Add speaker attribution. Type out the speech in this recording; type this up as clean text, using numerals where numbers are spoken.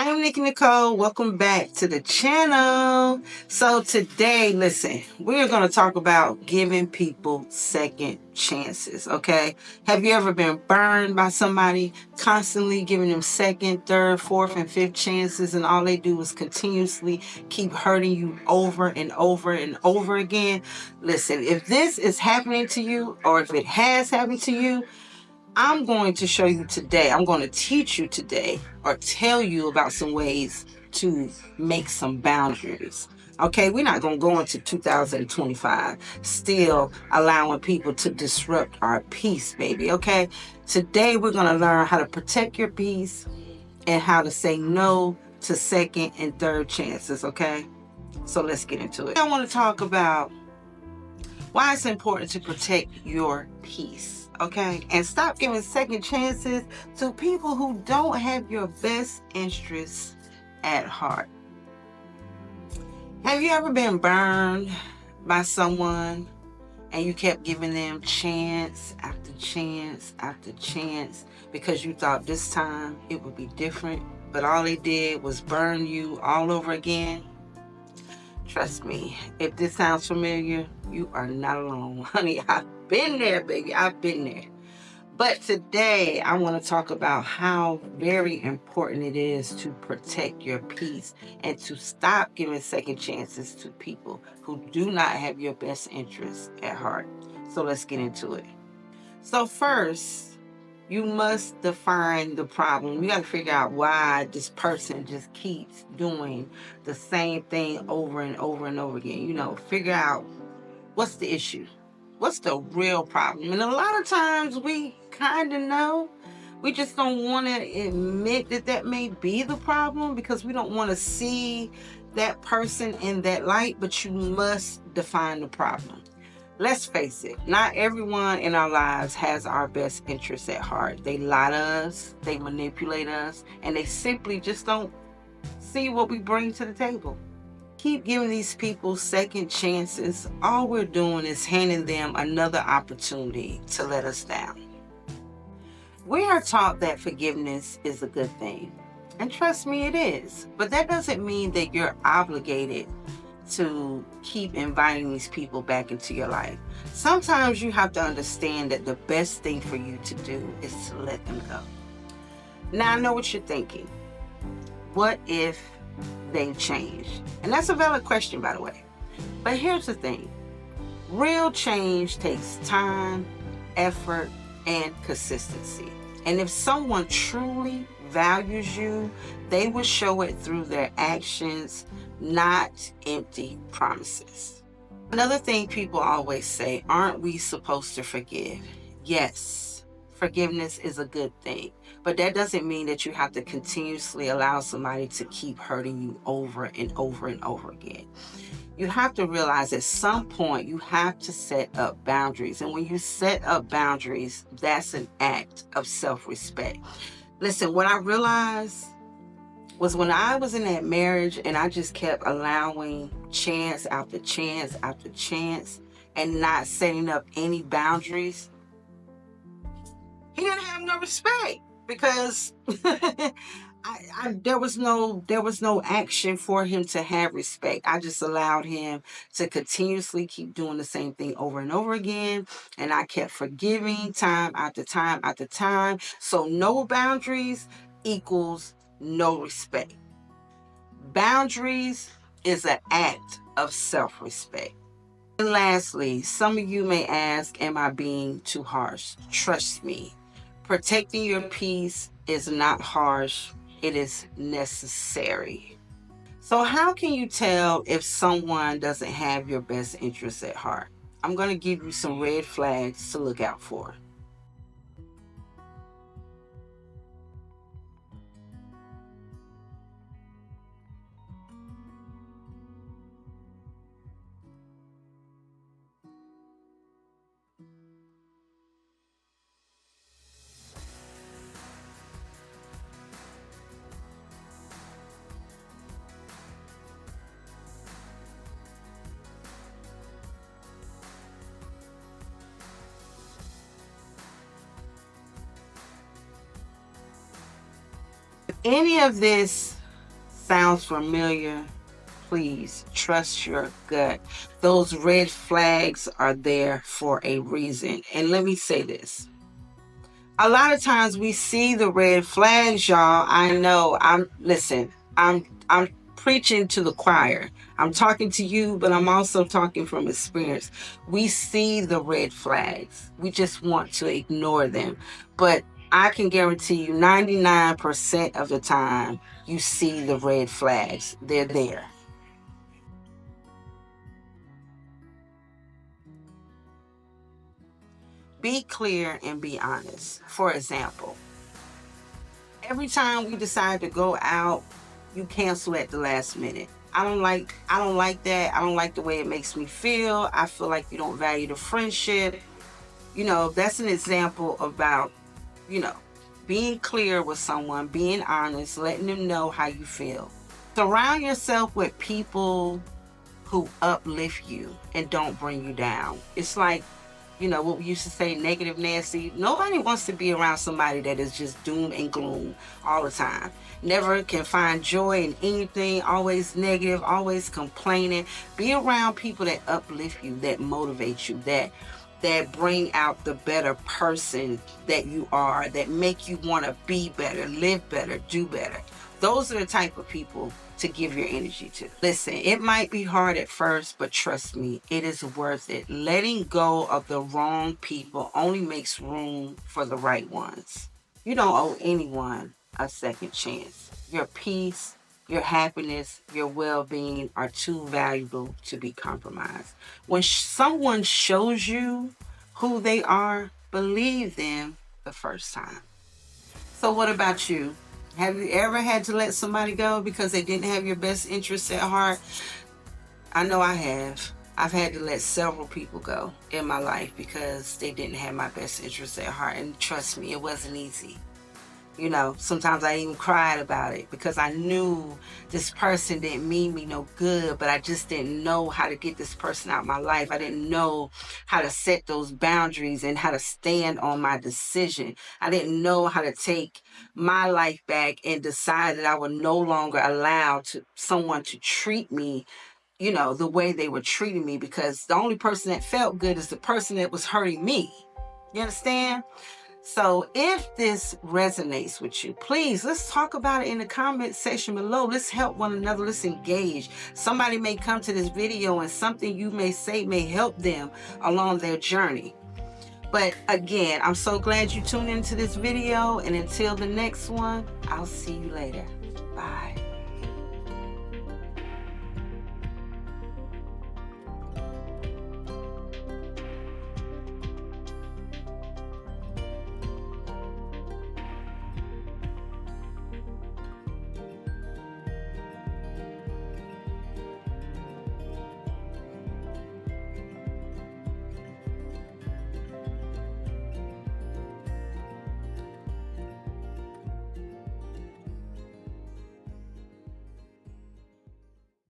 Speaker 1: I'm NikkiNecole. Welcome back to the channel. So today, listen, we're going to talk about giving people second chances, okay? Have you ever been burned by somebody constantly giving them second, third, fourth, and fifth chances, and all they do is continuously keep hurting you over and over and over again? Listen, if this is happening to you, or if it has happened to you, I'm going to show you today, I'm going to teach you today or tell you about some ways to make some boundaries. Okay, we're not going to go into 2025 still allowing people to disrupt our peace, baby. Okay, today we're going to learn how to protect your peace and how to say no to second and third chances. Okay, so let's get into it. I want to talk about why it's important to protect your peace, okay? And stop giving second chances to people who don't have your best interests at heart. Have you ever been burned by someone and you kept giving them chance after chance after chance because you thought this time it would be different, but all they did was burn you all over again? Trust me, if this sounds familiar, you are not alone, honey. I've been there, baby. I've been there. But today, I want to talk about how very important it is to protect your peace and to stop giving second chances to people who do not have your best interests at heart. So let's get into it. So first, you must define the problem. You got to figure out why this person just keeps doing the same thing over and over and over again. Figure out what's the issue. What's the real problem? And a lot of times we kind of know. We just don't want to admit that that may be the problem because we don't want to see that person in that light, but you must define the problem. Let's face it, not everyone in our lives has our best interests at heart. They lie to us, they manipulate us, and they simply just don't see what we bring to the table. Keep giving these people second chances. All we're doing is handing them another opportunity to let us down. We are taught that forgiveness is a good thing. And trust me, it is. But that doesn't mean that you're obligated to keep inviting these people back into your life. Sometimes you have to understand that the best thing for you to do is to let them go. Now, I know what you're thinking. What if they change? And that's a valid question, by the way. But here's the thing. Real change takes time, effort, and consistency. And if someone truly values you, they will show it through their actions, not empty promises. Another thing people always say, aren't we supposed to forgive? Yes, forgiveness is a good thing, but that doesn't mean that you have to continuously allow somebody to keep hurting you over and over and over again. You have to realize at some point you have to set up boundaries. And when you set up boundaries, that's an act of self-respect. Listen, what I realized was when I was in that marriage and I just kept allowing chance after chance after chance and not setting up any boundaries, he didn't have no respect because there was no action for him to have respect. I just allowed him to continuously keep doing the same thing over and over again, and I kept forgiving time after time after time. So no boundaries equals no respect. Boundaries is an act of self-respect. And lastly, some of you may ask, am I being too harsh? Trust me, protecting your peace is not harsh, it is necessary. So how can you tell if someone doesn't have your best interests at heart? I'm going to give you some red flags to look out for. If any of this Sounds familiar? Please trust your gut. Those red flags are there for a reason. And let me say this. A lot of times we see the red flags, y'all. I know. I'm preaching to the choir. I'm talking to you, but I'm also talking from experience. We see the red flags. We just want to ignore them. But I can guarantee you 99% of the time you see the red flags. They're there. Be clear and be honest. For example, every time we decide to go out, you cancel at the last minute. I don't like that. I don't like the way it makes me feel. I feel like you don't value the friendship. That's an example about, you know, being clear with someone, being honest, letting them know how you feel. Surround yourself with people who uplift you and don't bring you down. It's like, what we used to say, negative Nancy. Nobody wants to be around somebody that is just doom and gloom all the time. Never can find joy in anything, always negative, always complaining. Be around people that uplift you, that motivate you, that bring out the better person that you are, that make you want to be better, live better, do better. Those are the type of people to give your energy to. Listen, it might be hard at first, but trust me, it is worth it. Letting go of the wrong people only makes room for the right ones. You don't owe anyone a second chance. Your peace, your happiness, your well-being are too valuable to be compromised. When someone shows you who they are, believe them the first time. So what about you? Have you ever had to let somebody go because they didn't have your best interests at heart? I know I have. I've had to let several people go in my life because they didn't have my best interests at heart. And trust me, it wasn't easy. Sometimes I even cried about it because I knew this person didn't mean me no good, but I just didn't know how to get this person out of my life. I didn't know how to set those boundaries and how to stand on my decision. I didn't know how to take my life back and decide that I would no longer allow someone to treat me, the way they were treating me, because the only person that felt good is the person that was hurting me. You understand? So if this resonates with you, please, let's talk about it in the comment section below. Let's help one another. Let's engage. Somebody may come to this video and something you may say may help them along their journey. But again, I'm so glad you tuned into this video. And until the next one, I'll see you later. Bye.